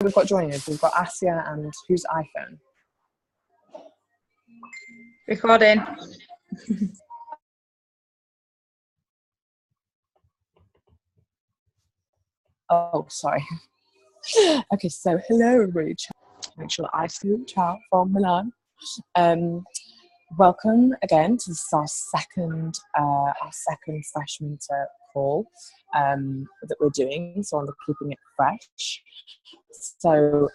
We've got joining us. We've got Asia and whose iPhone? Recording. Oh, sorry. Okay, so hello everybody. Rachel Iceland, child from Milan. Welcome again to this is our second Fresh Winter call that we're doing. So on the Keeping It Fresh. So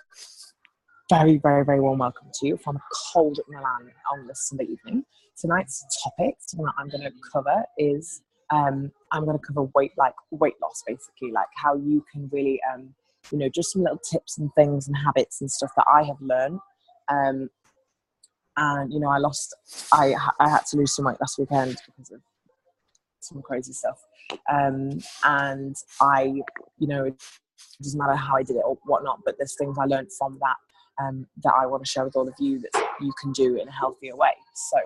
very, very, very warm welcome to you from cold Milan on this Sunday evening. Tonight's topic, something that I'm going to cover is I'm going to cover weight loss, basically, like how you can really just some little tips and things and habits and stuff that I have learned. And I had to lose some weight last weekend because of some crazy stuff. And it doesn't matter how I did it or whatnot, but there's things I learned from that that I want to share with all of you that you can do in a healthier way. So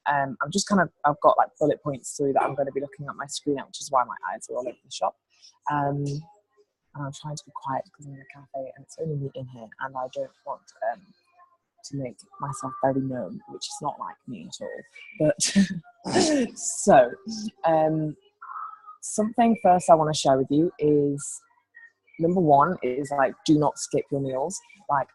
I've got like bullet points through that I'm going to be looking at my screen at, which is why my eyes are all over the shop. And I'm trying to be quiet because I'm in a cafe and it's only me in here, and I don't want to make myself very known, which is not like me at all. But so something first I want to share with you is, number one is like, do not skip your meals. Like,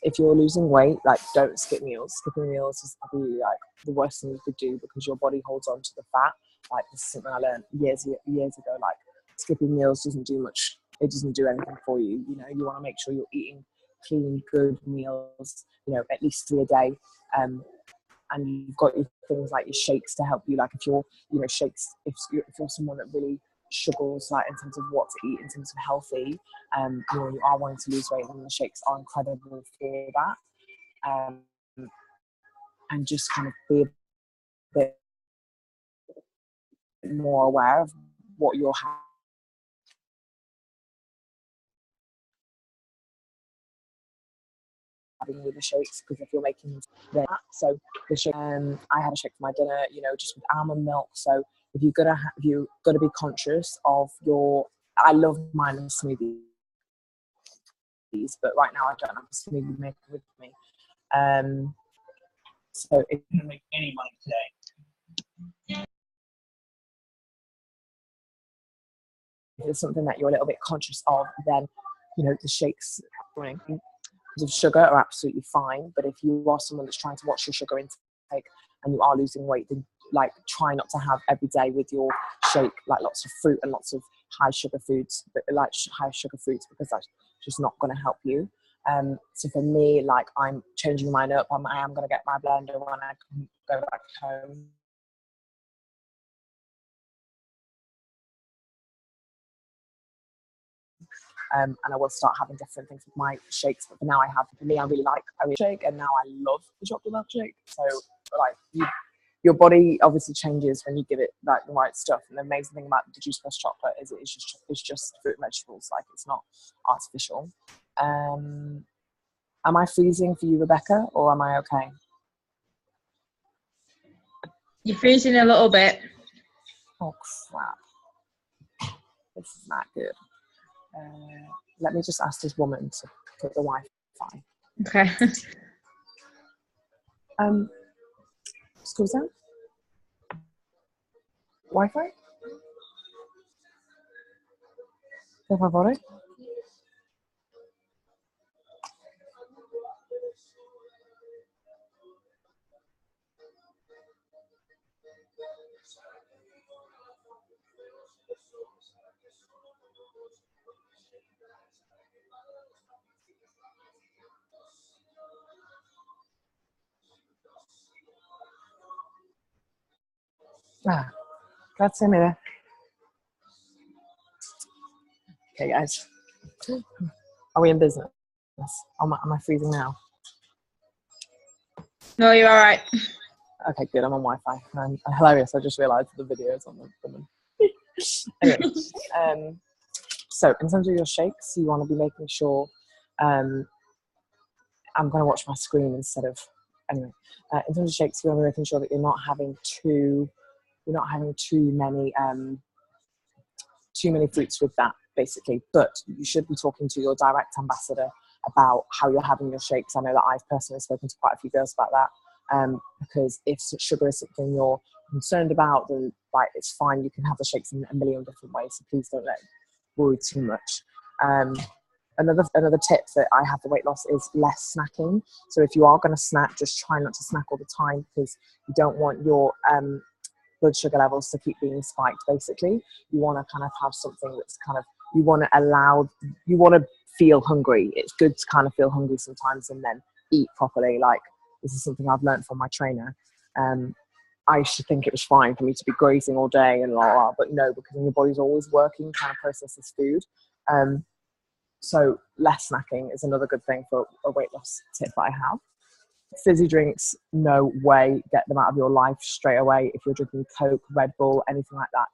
if you're losing weight, like, don't skip meals. Skipping meals is probably like the worst thing you could do because your body holds on to the fat. Like, this is something I learned years ago. Like, skipping meals doesn't do much. It doesn't do anything for you. You know, you want to make sure you're eating clean, good meals. At least 3 a day. And you've got your things like your shakes to help you. Like, if you're, shakes. If you're someone that really struggles, like, in terms of what to eat, in terms of healthy, you are wanting to lose weight, and the shakes are incredible for that. And just kind of be a bit more aware of what you're having with the shakes, because if you're making that, so the shake, I had a shake for my dinner, just with almond milk. So if you're gonna be conscious of your, I love mindless smoothies, but right now I don't have a smoothie maker with me. So if you can make any money today, if it's something that you're a little bit conscious of, then the shakes of sugar are absolutely fine. But if you are someone that's trying to watch your sugar intake and you are losing weight, then like, try not to have every day with your shake like lots of fruit and lots of high sugar foods, because that's just not going to help you. So for me, like, I'm changing mine up. I am going to get my blender when I can go back home. And I will start having different things with my shakes. But for now, I really like a shake, and now I love the chocolate milkshake. So like, your body obviously changes when you give it like the right stuff. And the amazing thing about the Juice Plus chocolate is it's just fruit and vegetables. Like, it's not artificial. Am I freezing for you, Rebecca, or am I okay? You're freezing a little bit. Oh crap! This is not good. Let me just ask this woman to put the Wi-Fi. Okay. Scusa? Wi-Fi? Per favore? Grazie mille. Okay, guys. Are we in business? Am I freezing now? No, you're all right. Okay, good. I'm on Wi-Fi. And hilarious. I just realised the videos on them. Anyway, so in terms of your shakes, you want to be making sure. I'm going to watch my screen instead of. Anyway, in terms of shakes, you want to be making sure that you're not having too many fruits with that, basically. But you should be talking to your direct ambassador about how you're having your shakes. I know that I've personally spoken to quite a few girls about that, because if sugar is something you're concerned about, then like it's fine. You can have the shakes in a million different ways. So please don't let it worry too much. Another tip that I have for weight loss is less snacking. So if you are going to snack, just try not to snack all the time, because you don't want your blood sugar levels to keep being spiked. Basically, you want to kind of have something that's kind of, you want to feel hungry. It's good to kind of feel hungry sometimes and then eat properly. Like, this is something I've learned from my trainer. I used to think it was fine for me to be grazing all day and but no, because your body's always working trying to process this food. So less snacking is another good thing for a weight loss tip that I have. Fizzy drinks, no way. Get them out of your life straight away. If you're drinking Coke, Red Bull, anything like that,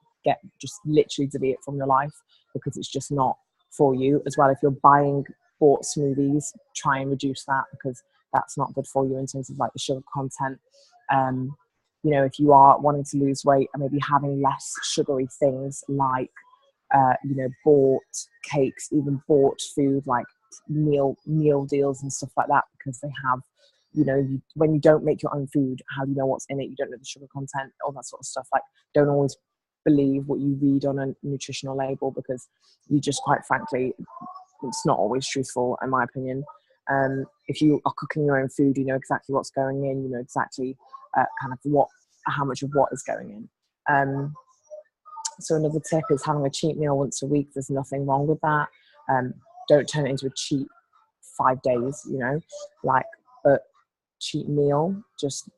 just literally delete it from your life, because it's just not for you. As well, if you're buying bought smoothies, try and reduce that, because that's not good for you in terms of like the sugar content. If you are wanting to lose weight and maybe having less sugary things like bought cakes, even bought food like meal deals and stuff like that, because they have, when you don't make your own food, how do you know what's in it? You don't know the sugar content, all that sort of stuff. Like, don't always believe what you read on a nutritional label, because you just, quite frankly, it's not always truthful, in my opinion. If you are cooking your own food, you know exactly what's going in, you know exactly kind of how much of what is going in. So another tip is having a cheat meal once a week. There's nothing wrong with that. Don't turn it into a cheat 5 days, but cheat meal, just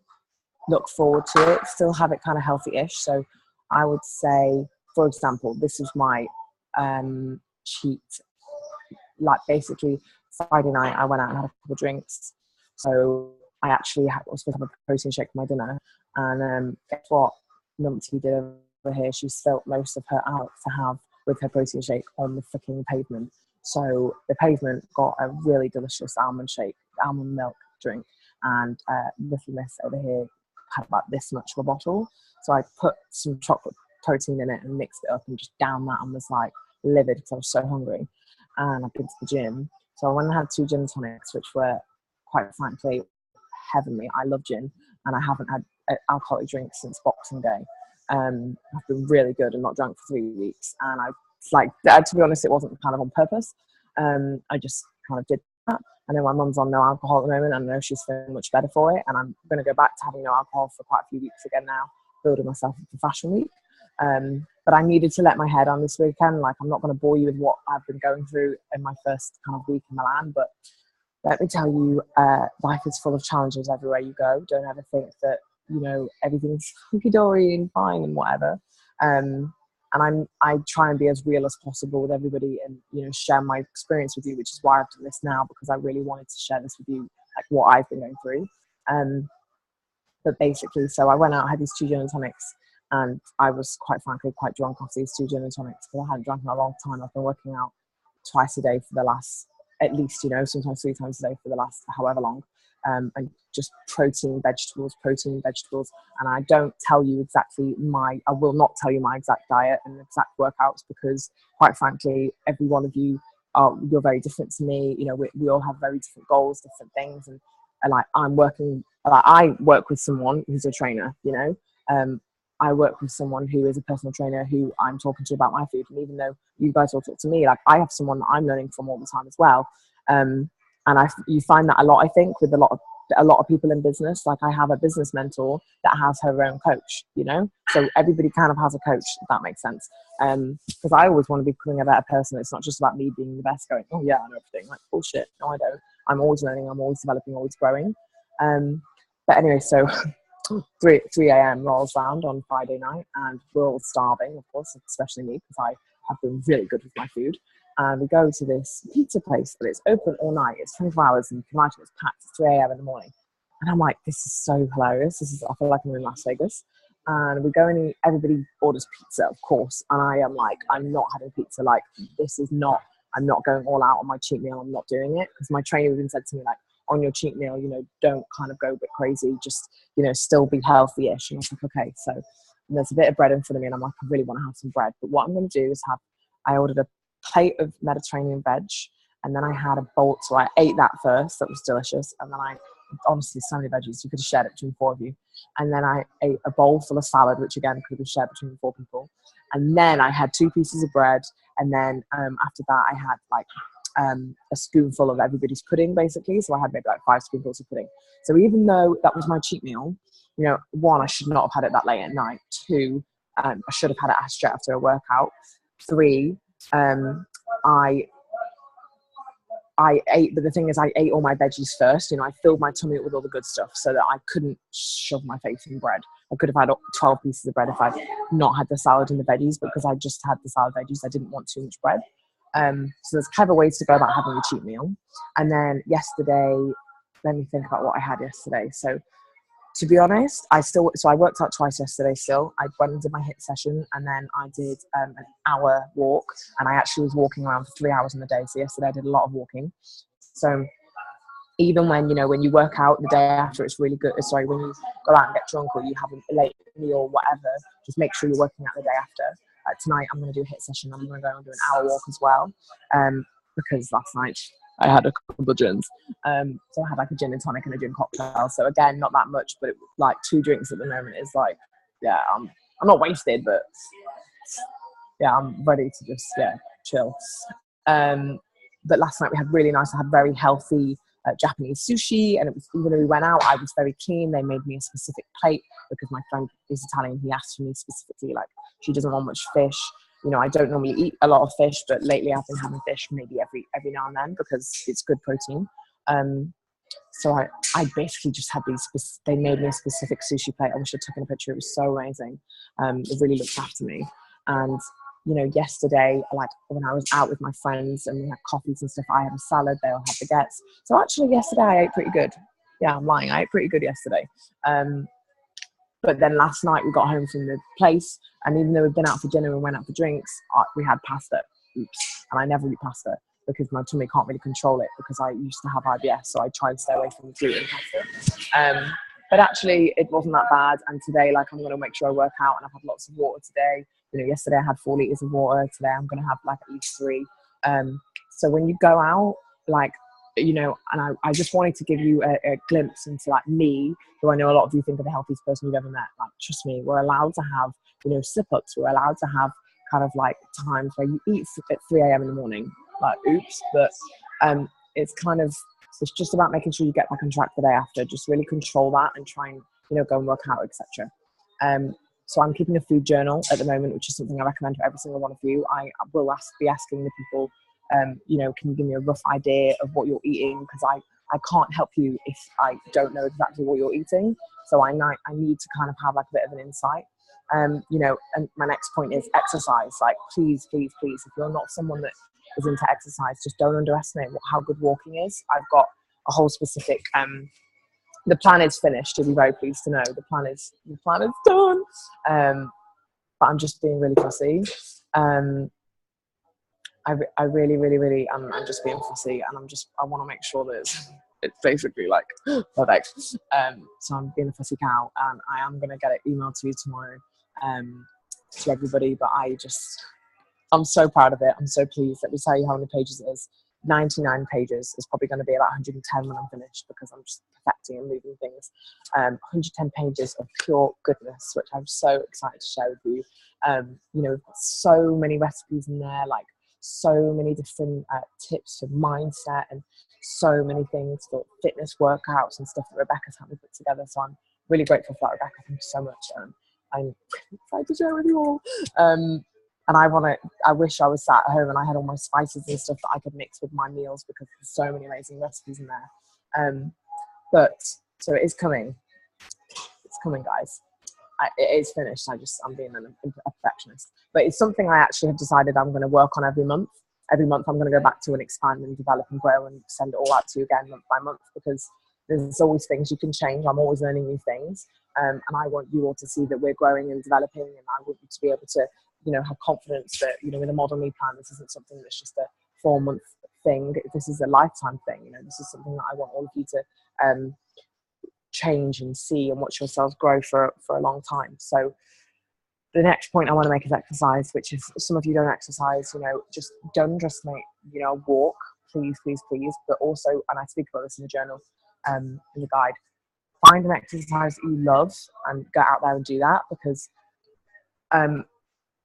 look forward to it. Still have it kind of healthy-ish. So I would say, for example, this is my cheat. Like, basically, Friday night I went out and had a couple of drinks. So I actually was supposed to have a protein shake for my dinner. And guess what? Numpty did over here. She spilt most of her out to have with her protein shake on the freaking pavement. So the pavement got a really delicious almond milk drink, and little miss over here had about this much of a bottle. So I put some chocolate protein in it and mixed it up and just downed that, and was like livid because I was so hungry. And I've been to the gym. So I went and had 2 gin tonics, which were, quite frankly, heavenly. I love gin, and I haven't had an alcoholic drink since Boxing Day. I've been really good and not drunk for 3 weeks. And to be honest, it wasn't kind of on purpose. I just kind of did that. I know my mum's on no alcohol at the moment, and I know she's feeling much better for it. And I'm going to go back to having no alcohol for quite a few weeks again now, building myself up for Fashion Week. But I needed to let my head on this weekend. Like, I'm not going to bore you with what I've been going through in my first kind of week in Milan, but let me tell you, life is full of challenges everywhere you go. Don't ever think that, everything's hunky-dory and fine and whatever. And I try and be as real as possible with everybody, and, share my experience with you, which is why I've done this now, because I really wanted to share this with you, like what I've been going through. But basically, so I went out, had these 2 gin and tonics, and I was, quite frankly, quite drunk off these 2 gin and tonics, because I hadn't drunk in a long time. I've been working out twice a day for the last, at least, sometimes 3 times a day for the last however long. And just protein, vegetables. And I don't tell you exactly I will not tell you my exact diet and exact workouts, because, quite frankly, every one of you, you're very different to me. We all have very different goals, different things. And like, I work with someone who's a trainer, I work with someone who is a personal trainer who I'm talking to about my food. And even though you guys all talk to me, like, I have someone that I'm learning from all the time as well. And you find that a lot, I think, with a lot of people in business. Like, I have a business mentor that has her own coach, so everybody kind of has a coach, if that makes sense. Because I always want to be becoming a better person. It's not just about me being the best, going, oh yeah, I know everything. Like, bullshit. No, I don't. I'm always learning, I'm always developing, always growing. But anyway, so 3 a.m. rolls round on Friday night, and we're all starving, of course, especially me, because I have been really good with my food. And we go to this pizza place, but it's open all night. It's 24 hours, and you can imagine it's packed. It's 3 a.m. in the morning. And I'm like, this is so hilarious. I feel like I'm in Las Vegas. And we go and eat. Everybody orders pizza, of course. And I am like, I'm not having pizza. Like, I'm not going all out on my cheat meal. I'm not doing it. Because my trainer even said to me, like, on your cheat meal, don't kind of go a bit crazy. Just, still be healthy-ish. And I was like, okay. So there's a bit of bread in front of me, and I'm like, I really want to have some bread. But what I'm going to do is I ordered a plate of Mediterranean veg, and then I had a bowl. So I ate that first. That was delicious. And then honestly, so many veggies. You could have shared it between 4 of you. And then I ate a bowl full of salad, which again could have been shared between 4 people. And then I had 2 pieces of bread. And then after that, I had like a spoonful of everybody's pudding, basically. So I had maybe like 5 spoonfuls of pudding. So even though that was my cheat meal, you know, 1, I should not have had it that late at night. 2, I should have had it straight after a workout. 3, I ate, but the thing is, I ate all my veggies first. You know, I filled my tummy up with all the good stuff so that I couldn't shove my face in bread. I could have had 12 pieces of bread if I'd not had the salad and the veggies, but because I just had the salad veggies, I didn't want too much bread. So there's clever ways to go about having a cheat meal. And then yesterday, let me think about what I had yesterday. So to be honest, I worked out twice yesterday still. I went and did my HIIT session, and then I did an hour walk, and I actually was walking around for 3 hours in the day. So yesterday I did a lot of walking. So even when you work out the day after, it's really good. Sorry, when you go out and get drunk or you have a late meal or whatever, just make sure you're working out the day after. Tonight I'm going to do a HIIT session. I'm going to go and do an hour walk as well, because last night I had a couple of gins. So I had like a gin and tonic and a gin cocktail. So again, not that much, but like 2 drinks at the moment is like, yeah, I'm not wasted, but yeah, I'm ready to just chill. But last night we had I had very healthy Japanese sushi, and it was, even though we went out, I was very keen. They made me a specific plate because my friend is Italian. He asked for me specifically, like, she doesn't want much fish. You know, I don't normally eat a lot of fish, but lately I've been having fish maybe every now and then because it's good protein. So I basically just had they made me a specific sushi plate. I wish I took in a picture. It was so amazing. It really looked after me. And, you know, yesterday, like when I was out with my friends and we had coffees and stuff, I had a salad, they all had baguettes. So actually yesterday I ate pretty good. Yeah, I'm lying. I ate pretty good yesterday. But then last night we got home from the place, and even though we'd been out for dinner and went out for drinks, we had pasta. Oops. And I never eat pasta because my tummy can't really control it because I used to have IBS, so I try and stay away from gluten pasta. But actually it wasn't that bad, and today, like, I'm going to make sure I work out, and I've had lots of water today. You know, yesterday I had 4 liters of water. Today I'm going to have like at least 3. So when you go out, like, you know, and I just wanted to give you a glimpse into like me, who I know a lot of you think are the healthiest person you've ever met. Like, trust me, we're allowed to have, you know, slip-ups. We're allowed to have kind of like times where you eat at 3 a.m. in the morning. Like, oops, but it's just about making sure you get back on track the day after. Just really control that and try and, you know, go and work out, etc. So I'm keeping a food journal at the moment, which is something I recommend for every single one of you. I will be asking the people, you know, can you give me a rough idea of what you're eating? Because I can't help you if I don't know exactly what you're eating. So I need to kind of have like a bit of an insight. You know, and my next point is exercise. Like, please, please, please, if you're not someone that is into exercise, just don't underestimate how good walking is. I've got a whole specific, the plan is finished, you'll be very pleased to know. The plan is done. But I'm just being really fussy. I really, really, really, I'm just being fussy, and I want to make sure that it's basically like perfect. So I'm being a fussy cow, and I am going to get it emailed to you tomorrow, to everybody. But I'm so proud of it. I'm so pleased. Let me tell you how many pages it is. 99 pages. It's probably going to be about 110 when I'm finished because I'm just perfecting and moving things. 110 pages of pure goodness, which I'm so excited to share with you. You know, we've got so many recipes in there, like so many different tips for mindset and so many things for fitness workouts and stuff that Rebecca's helped me put together. So I'm really grateful for that, Rebecca. Thank you so much. I'm excited to share with you all. And I wish I was sat at home and I had all my spices and stuff that I could mix with my meals because there's so many amazing recipes in there. But so it is coming. It's coming, guys. It is finished. I'm being a perfectionist. But it's something I actually have decided I'm going to work on every month. Every month I'm going to go back to and expand and develop and grow and send it all out to you again month by month, because there's always things you can change. I'm always learning new things. And I want you all to see that we're growing and developing, and I want you to be able to, you know, have confidence that, you know, with a Model Me plan, this isn't something that's just a 4-month thing. This is a lifetime thing. You know, this is something that I want all of you to change and see and watch yourselves grow for a long time. So the next point I want to make is exercise, which is, some of you don't exercise, you know, just don't underestimate, you know, walk. please, please, please. But also, and I speak about this in the journal, in the guide, find an exercise that you love and get out there and do that, because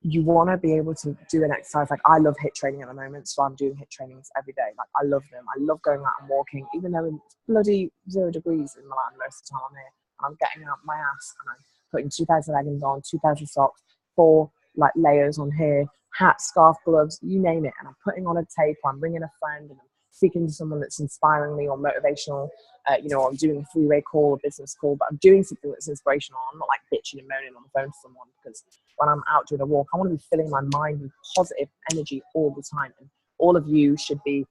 you want to be able to do an exercise. Like, I love HIIT training at the moment, so I'm doing HIIT trainings every day. Like, I love them. I love going out and walking, even though it's bloody 0 degrees in Milan most of the time I'm here. I'm getting out my ass and I'm putting 2 pairs of leggings on, 2 pairs of socks, 4 like layers on here, hat, scarf, gloves, you name it. And I'm putting on a tape, or I'm ringing a friend, and I'm speaking to someone that's inspiring me or motivational. Or I'm doing a 3-way call, a business call, but I'm doing something that's inspirational. I'm not like bitching and moaning on the phone to someone, because when I'm out doing a walk, I want to be filling my mind with positive energy all the time. And all of you should be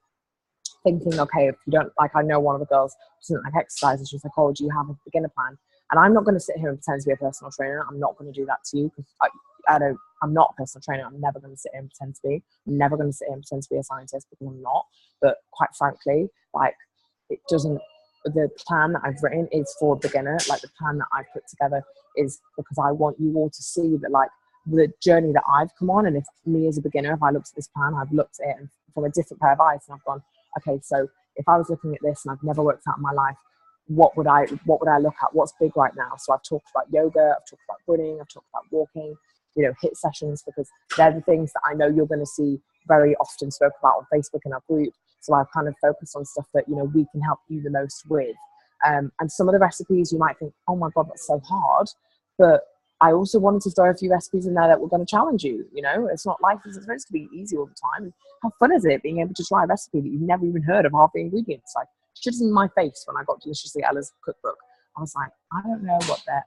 thinking, okay, if you don't, like, I know one of the girls doesn't like exercise, and she's like, oh, do you have a beginner plan? And I'm not going to sit here and pretend to be a personal trainer. I'm not going to do that to you, because I'm not a personal trainer. I'm never going to sit here and pretend to be. I'm never going to sit here and pretend to be a scientist, because I'm not. But quite frankly, like, it doesn't, the plan that I've written is for a beginner. Like, the plan that I've put together is because I want you all to see that, like, the journey that I've come on. And if me as a beginner, if I looked at this plan, I've looked at it from a different pair of eyes, and I've gone, okay, so if I was looking at this and I've never worked out in my life, what would I look at? What's big right now? So I've talked about yoga, I've talked about running, I've talked about walking, HIIT sessions, because they're the things that I know you're going to see very often spoke about on Facebook in our group. So I've kind of focused on stuff that, we can help you the most with. And some of the recipes you might think, oh my God, that's so hard. But I also wanted to throw a few recipes in there that were going to challenge you. It's not life is supposed to be easy all the time. How fun is it being able to try a recipe that you've never even heard of half the ingredients? Like, shit in my face when I got Deliciously Ella's cookbook. I was like, I don't know what the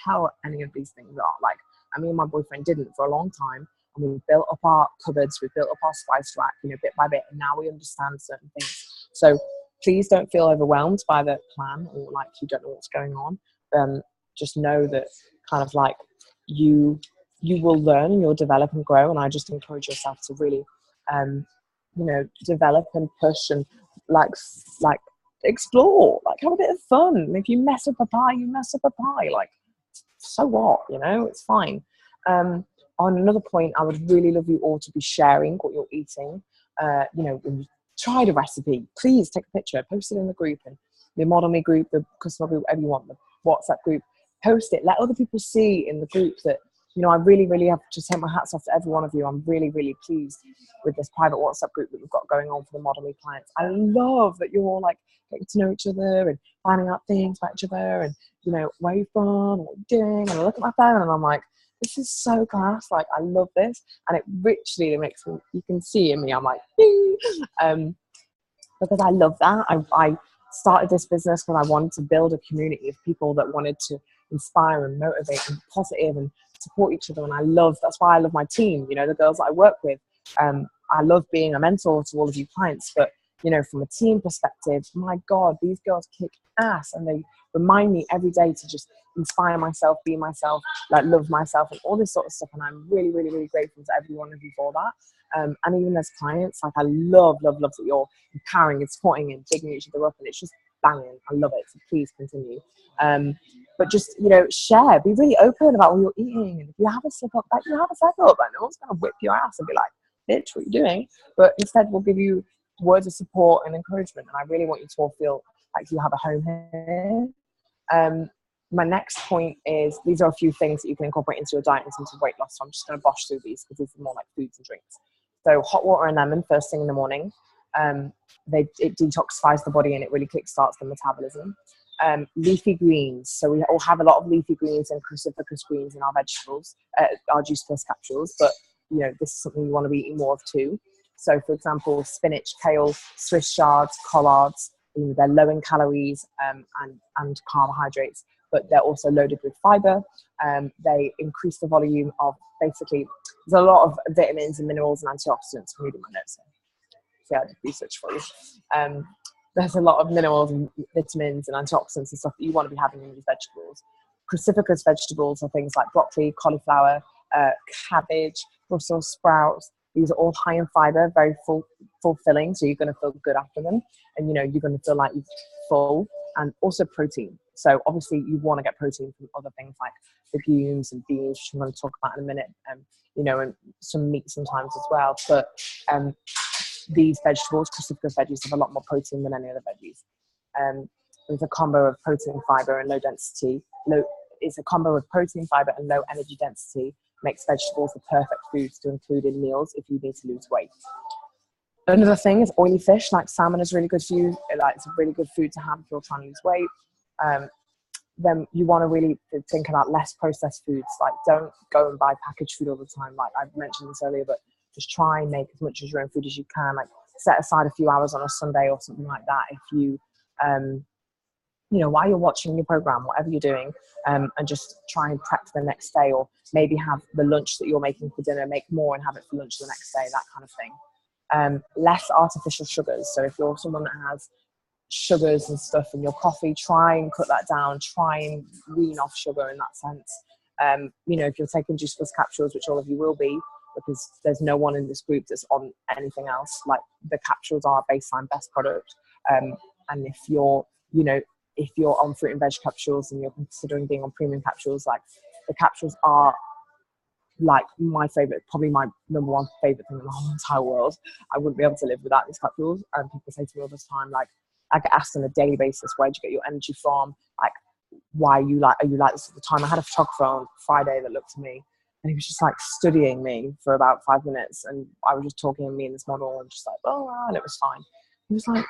hell any of these things are. Like, me and my boyfriend didn't for a long time. And we built up our cupboards, we built up our spice rack, bit by bit. And now we understand certain things. So please don't feel overwhelmed by the plan, or like you don't know what's going on. Just know that kind of like you will learn and you'll develop and grow. And I just encourage yourself to really, develop and push and like explore, like have a bit of fun. And if you mess up a pie, you mess up a pie. Like, so what? It's fine. On another point, I would really love you all to be sharing what you're eating. When you tried a recipe, please take a picture, post it in the group, and the Model Me group, the customer group, whatever you want, the WhatsApp group, post it. Let other people see in the group that, I really, really have to take my hats off to every one of you. I'm really, really pleased with this private WhatsApp group that we've got going on for the Model Me clients. I love that you're all like getting to know each other and finding out things about each other, and, where you're from, what you're doing. And I look at my phone and I'm like, this is so class. Like, I love this. And it literally makes me, you can see in me, I'm like, because I love that. I started this business because I wanted to build a community of people that wanted to inspire and motivate and positive and support each other. And that's why I love my team, the girls that I work with. I love being a mentor to all of you clients, but from a team perspective, my God, these girls kick ass, and they remind me every day to just inspire myself, be myself, like love myself, and all this sort of stuff. And I'm really, really, really grateful to every one of you for that. And even as clients, like, I love that you're empowering and supporting and digging each other up, and it's just banging. I love it. So please continue. But just, share, be really open about what you're eating. And if you have a slip up, like, you have a slip up. I know it's going to whip your ass and be like, bitch, what are you doing? But instead, we'll give you words of support and encouragement. And I really want you to all feel like you have a home here. My next point is, these are a few things that you can incorporate into your diet in terms of weight loss. So I'm just going to bosh through these because these are more like foods and drinks. So hot water and lemon first thing in the morning. It detoxifies the body and it really kickstarts the metabolism. Leafy greens. So we all have a lot of leafy greens and cruciferous greens in our vegetables, our Juice Plus capsules. But, this is something you want to be eating more of too. So, for example, spinach, kale, Swiss chards, collards, they're low in calories and carbohydrates, but they're also loaded with fiber. They increase the volume of, basically, there's a lot of vitamins and minerals and antioxidants. I'm reading my notes here. So I did research for you. There's a lot of minerals and vitamins and antioxidants and stuff that you want to be having in these vegetables. Cruciferous vegetables are things like broccoli, cauliflower, cabbage, Brussels sprouts. These are all high in fiber, very fulfilling, so you're going to feel good after them. And, you're going to feel like you're full. And also protein. So obviously you want to get protein from other things like legumes and beans, which I'm going to talk about in a minute. And some meat sometimes as well. But these vegetables, cruciferous veggies, have a lot more protein than any other veggies. It's a combo of protein, fiber, and low density. It's a combo of protein, fiber, and low energy density. Makes vegetables the perfect foods to include in meals if you need to lose weight. Another thing is oily fish, like salmon is really good for you. Like, it's a really good food to have if you're trying to lose weight. Then you want to really think about less processed foods. Like, don't go and buy packaged food all the time. Like I've mentioned this earlier, but just try and make as much as your own food as you can. Like, set aside a few hours on a Sunday or something like that if you, while you're watching your program, whatever you're doing, and just try and prep for the next day, or maybe have the lunch that you're making for dinner, make more and have it for lunch the next day, that kind of thing. Less artificial sugars. So if you're someone that has sugars and stuff in your coffee, try and cut that down, try and wean off sugar in that sense. If you're taking Juice Plus capsules, which all of you will be, because there's no one in this group that's on anything else, like, the capsules are baseline best product. And if you're on fruit and veg capsules and you're considering being on premium capsules, like, the capsules are like my favorite, probably my number one favorite thing in the whole entire world. I wouldn't be able to live without these capsules. And people say to me all the time, like, I get asked on a daily basis, where do you get your energy from? Like, are you like this at the time? I had a photographer on Friday that looked at me, and he was just like studying me for about 5 minutes, and I was just talking to me and this model, and just like, oh wow, and it was fine. He was like,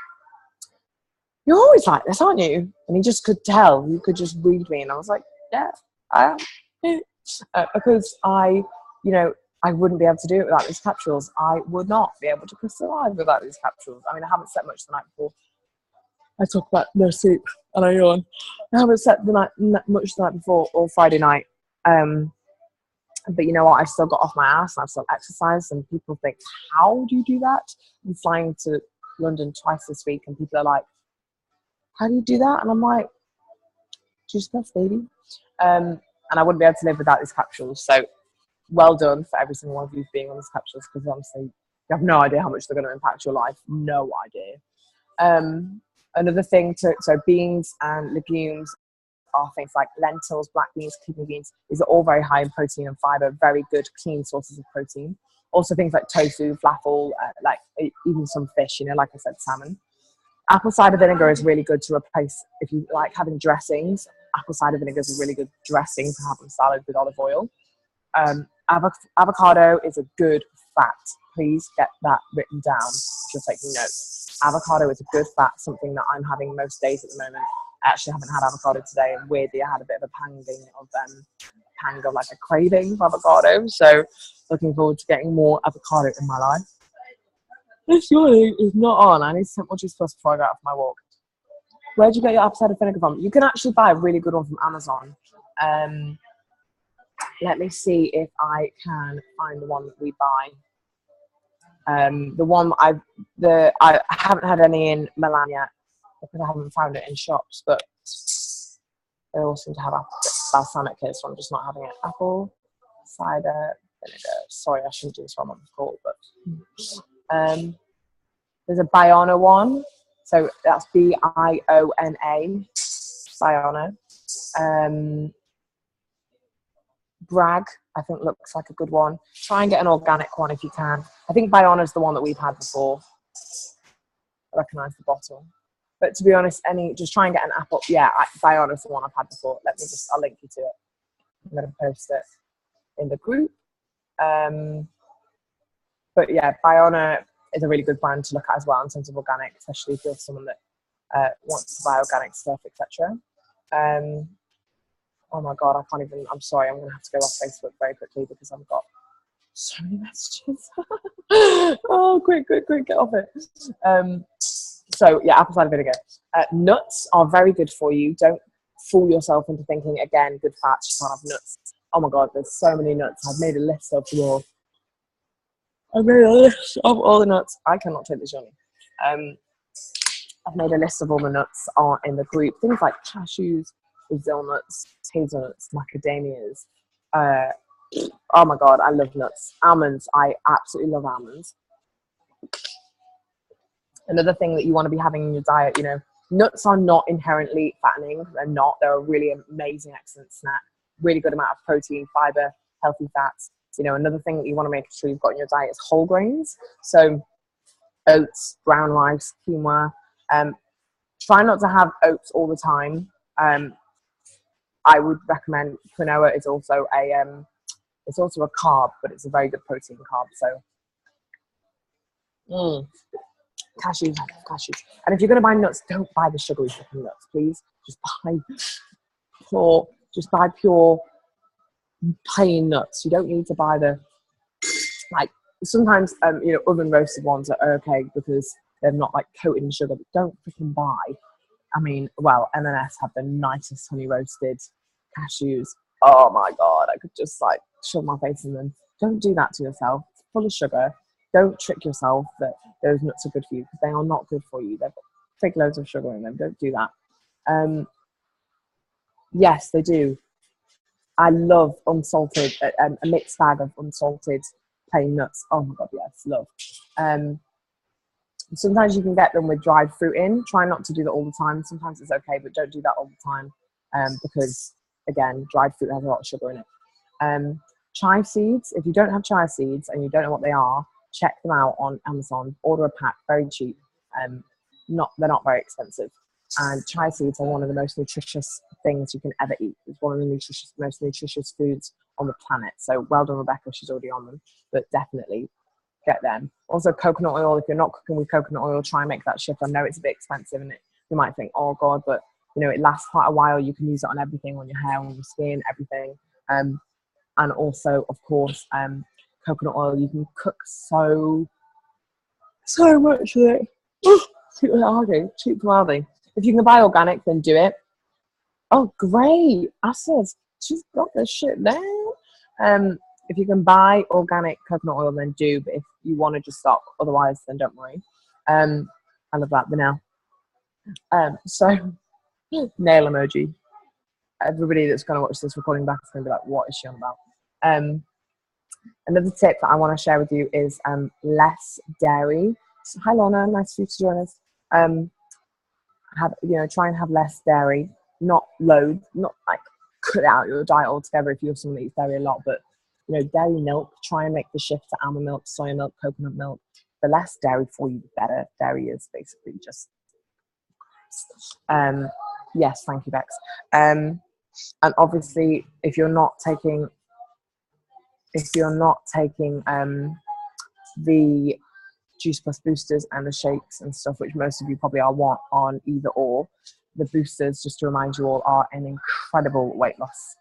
you're always like this, aren't you? And he just could tell, you could just read me. And I was like, yeah, I am. Because I wouldn't be able to do it without these capsules. I would not be able to survive without these capsules. I mean, I haven't slept much the night before. I talk about no sleep and I yawn. I haven't slept much the night before, or Friday night. But you know what? I've still got off my ass and I've still exercised. And people think, how do you do that? I'm flying to London twice this week, and people are like, how do you do that? And I'm like, Juice Plus, baby. And I wouldn't be able to live without these capsules. So well done for every single one of you being on these capsules, because honestly, you have no idea how much they're going to impact your life. No idea. Another thing, so beans and legumes are things like lentils, black beans, kidney beans. These are all very high in protein and fiber, very good, clean sources of protein. Also things like tofu, falafel, like even some fish, like I said, salmon. Apple cider vinegar is really good to replace, if you like having dressings. Apple cider vinegar is a really good dressing to have in salad with olive oil. Avocado is a good fat. Please get that written down if you're taking notes. Avocado is a good fat, something that I'm having most days at the moment. I actually haven't had avocado today, and weirdly I had a bit of a pang of like a craving for avocado. So looking forward to getting more avocado in my life. This yawning is not on. I need to take more Juice Plus before I go out for my walk. Where do you get your apple cider vinegar from? You can actually buy a really good one from Amazon. Let me see if I can find the one that we buy. The one I haven't had any in Milan yet, because I haven't found it in shops, but they all seem to have balsamic here, so I'm just not having it. Apple cider vinegar. Sorry, I shouldn't do this one on the call, but there's a Biona one, so that's Biona, Biona. Bragg, I think, looks like a good one. Try and get an organic one if you can. I think Biona is the one that we've had before. I recognise the bottle. But to be honest, just try and get an apple. Yeah, Biona is the one I've had before. I'll link you to it. I'm going to post it in the group. But yeah, Biona is a really good brand to look at as well in terms of organic, especially if you're someone that wants to buy organic stuff, etc. Oh my God, I'm sorry, I'm going to have to go off Facebook very quickly because I've got so many messages. Oh, quick, get off it. So yeah, apple cider vinegar. Nuts are very good for you. Don't fool yourself into thinking, again, good fats, you can't have nuts. Oh my God, there's so many nuts. I've made a list of them all. I've made a list of all the nuts. I cannot take this journey. I've made a list of all the nuts in the group. Things like cashews, Brazil nuts, hazelnuts, macadamias. Oh my God, I love nuts. Almonds, I absolutely love almonds. Another thing that you want to be having in your diet, nuts are not inherently fattening. They're not. They're a really amazing, excellent snack. Really good amount of protein, fiber, healthy fats. Another thing that you want to make sure you've got in your diet is whole grains. So oats, brown rice, quinoa. Try not to have oats all the time. I would recommend quinoa is also it's also a carb, but it's a very good protein carb. So cashews, I love cashews. And if you're going to buy nuts, don't buy the sugary fucking nuts, please. Just buy pure plain nuts. You don't need to buy the, like, sometimes oven roasted ones are okay because they're not like coated in sugar, but don't freaking buy. I mean, well, M&S have the nicest honey roasted cashews. Oh my god, I could just like shove my face in them. Don't do that to yourself. It's full of sugar. Don't trick yourself that those nuts are good for you, because they are not good for you. They've got big loads of sugar in them. Don't do that. Yes, they do. I love unsalted, a mixed bag of unsalted plain nuts. Oh my god, yes, love. Sometimes you can get them with dried fruit in. Try not to do that all the time. Sometimes it's okay, but don't do that all the time, because again, dried fruit has a lot of sugar in it. Chia seeds. If you don't have chia seeds and you don't know what they are, check them out on Amazon. Order a pack, very cheap. They're not very expensive. And chia seeds are one of the most nutritious things you can ever eat. It's one of the most nutritious foods on the planet. So well done, Rebecca. She's already on them, but definitely get them. Also, coconut oil. If you're not cooking with coconut oil, try and make that shift. I know it's a bit expensive, and you might think, oh god, but it lasts quite a while. You can use it on everything, on your hair, on your skin, everything. And also, of course, coconut oil. You can cook so much with it. Cheap to Aldi. If you can buy organic, then do it. Oh, great. Acid. She's got this shit down. If you can buy organic coconut oil, then do. But if you want to just stop, otherwise, then don't worry. I love that. The nail. So, nail emoji. Everybody that's going to watch this recording back is going to be like, what is she on about? Another tip that I want to share with you is less dairy. So, hi, Lorna. Nice for you to join us. Try and have less dairy. Not loads. Not like cut out your diet altogether if you're someone that eats dairy a lot, but dairy milk, try and make the shift to almond milk, soya milk, coconut milk. The less dairy for you, the better. Dairy is basically just yes, thank you, Bex. And obviously if you're not taking the Juice Plus boosters and the shakes and stuff, which most of you probably are want on either or, the boosters, just to remind you all, are an incredible weight loss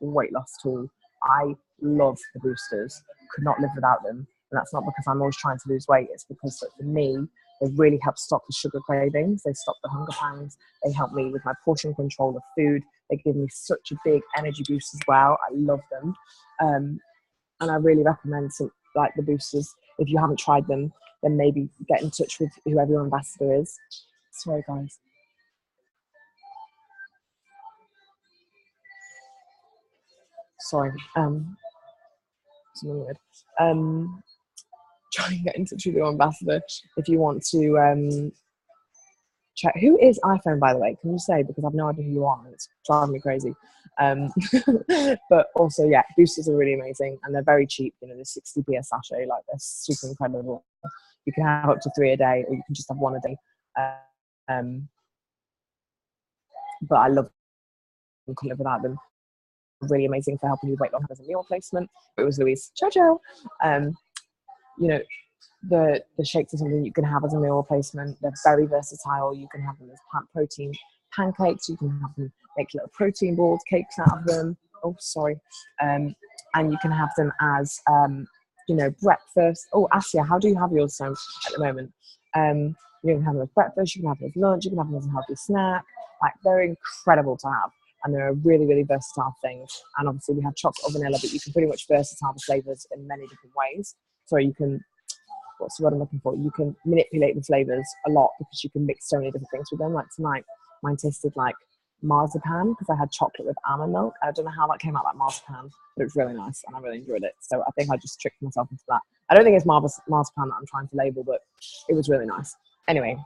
tool. I love the boosters. Could not live without them. And that's not because I'm always trying to lose weight. It's because for me, they really help stop the sugar cravings. They stop the hunger pangs. They help me with my portion control of food. They give me such a big energy boost as well. I love them. And I really recommend the boosters. If you haven't tried them, then maybe get in touch with whoever your ambassador is. Sorry, guys. Sorry. Something weird. Try and get in touch with your ambassador if you want to check. Who is iPhone, by the way? Can you say? Because I've no idea who you are, and it's driving me crazy. But also, yeah, boosters are really amazing, and they're very cheap. They're 60p a sachet. Like, they're super incredible. You can have up to 3 a day, or you can just have 1 a day. But I love them. Couldn't live without them. Really amazing for helping you weight loss as a meal placement. It was Louise. Ciao. The shakes are something you can have as a meal replacement. They're very versatile. You can have them as plant protein pancakes. You can have them make little protein balls, cakes out of them. Oh, sorry. And you can have them as breakfast. Oh, Asia, how do you have yours at the moment? You can have them as breakfast. You can have them as lunch. You can have them as a healthy snack. Like, they're incredible to have. And they're a really, really versatile thing. And obviously we have chocolate or vanilla, but you can pretty much versatile the flavors in many different ways. So you can, what's the word I'm looking for? You can manipulate the flavors a lot because you can mix so many different things with them. Like tonight, mine tasted like marzipan because I had chocolate with almond milk. I don't know how that came out like marzipan, but it was really nice and I really enjoyed it. So I think I just tricked myself into that. I don't think it's marzipan that I'm trying to label, but it was really nice. Anyway,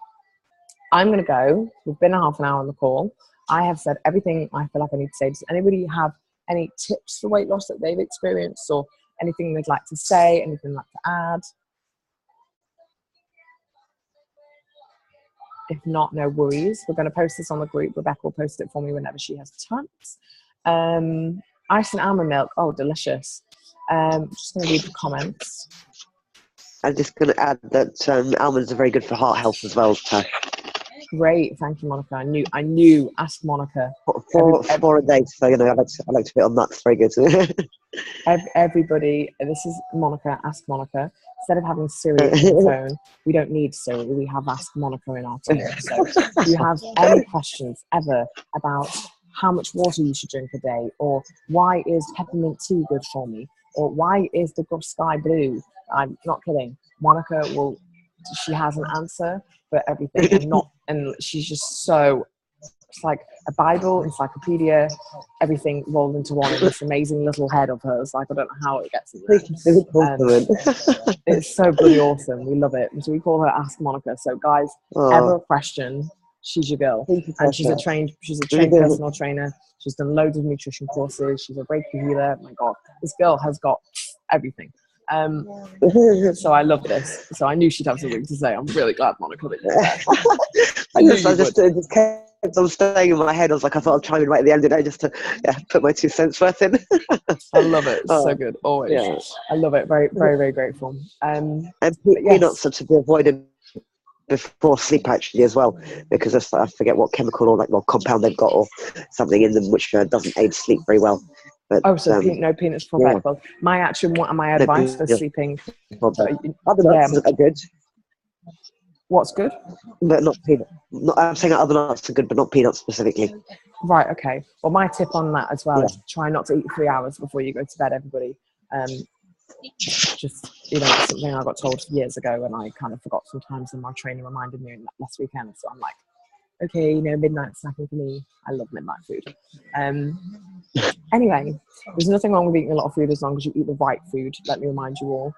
I'm going to go. We've been a half an hour on the call. I have said everything I feel like I need to say. Does anybody have any tips for weight loss that they've experienced, or anything they'd like to say, anything they'd like to add? If not, no worries. We're going to post this on the group. Rebecca will post it for me whenever she has chance. Ice and almond milk. Oh, delicious. Just going to read the comments. I'm just going to add that almonds are very good for heart health as well, Tash. Great, thank you, Monica. I knew. Ask Monica. Four a day, so I like to put on nuts. Very good. Everybody, this is Monica. Ask Monica. Instead of having Siri on the phone, we don't need Siri. We have Ask Monica in our team. So if you have any questions ever about how much water you should drink a day, or why is peppermint tea good for me, or why is the sky blue? I'm not kidding. Monica she has an answer for everything, and she's just so, it's like a Bible, encyclopedia, everything rolled into one in this amazing little head of hers. Like, I don't know how it gets in there. It's so bloody awesome. We love it. And so we call her Ask Monica. So guys, ever a question, she's your girl. And she's a trained personal trainer. She's done loads of nutrition courses. She's a Reiki healer. Oh my God, this girl has got everything. So I love this. So I knew she'd have something to say. I'm really glad, Monica, that you I just kept on staying in my head. I was like, I thought I'd chime in right at the end of the day just to put my 2 cents worth in. I love it. It's so good. Always. Yeah. I love it. Very, very, very grateful. And peanuts are to be avoided before sleep actually as well, because I forget what chemical or compound they've got or something in them which doesn't aid sleep very well. But, no peanuts for bed. Well, my advice for sleeping. Other nuts are good. What's good? But not peanuts. I'm saying other nuts are good, but not peanuts specifically. Right. Okay. Well, my tip on that as well is try not to eat 3 hours before you go to bed. Everybody. Just it's something I got told years ago, and I kind of forgot sometimes, and my trainer reminded me last weekend. So I'm like, okay, midnight snacking for me. I love midnight food. Anyway, there's nothing wrong with eating a lot of food as long as you eat the right food. Let me remind you all.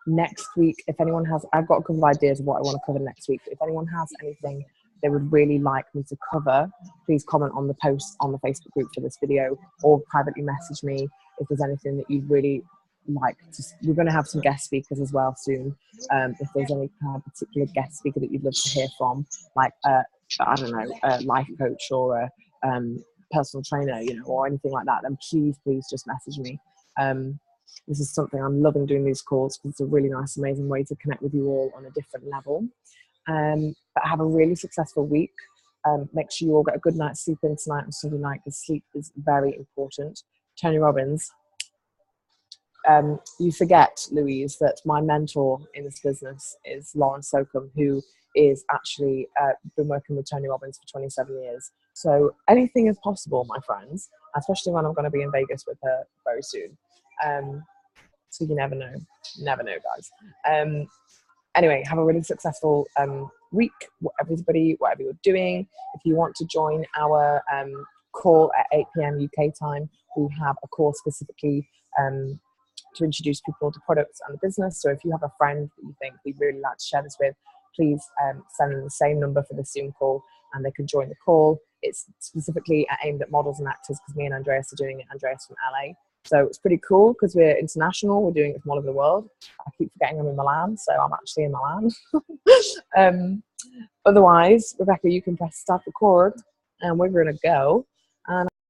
Next week, if anyone has, I've got a couple of ideas of what I want to cover next week. If anyone has anything they would really like me to cover, please comment on the post on the Facebook group for this video, or privately message me if there's anything that you'd really like to. We're going to have some guest speakers as well soon. If there's any kind of particular guest speaker that you'd love to hear from, like I don't know, a life coach or a personal trainer, or anything like that, then please just message me. This is something I'm loving doing these calls, because it's a really nice, amazing way to connect with you all on a different level. But have a really successful week. Make sure you all get a good night's sleep in tonight and Sunday night, because sleep is very important. Tony Robbins. You forget, Louise, that my mentor in this business is Lauren Slocum, who is actually been working with Tony Robbins for 27 years. So anything is possible, my friends, especially when I'm going to be in Vegas with her very soon. So you never know, guys. Anyway, have a really successful week, everybody, whatever you're doing. If you want to join our call at 8 p.m. UK time, we have a call specifically to introduce people to products and the business. So if you have a friend that you think we'd really like to share this with, please send them the same number for the Zoom call and they can join the call. It's specifically aimed at models and actors, because me and Andreas are doing it. Andreas from LA. So it's pretty cool because we're international. We're doing it from all over the world. I keep forgetting I'm in Milan, so I'm actually in Milan. Otherwise, Rebecca, you can press start record and we're going to go.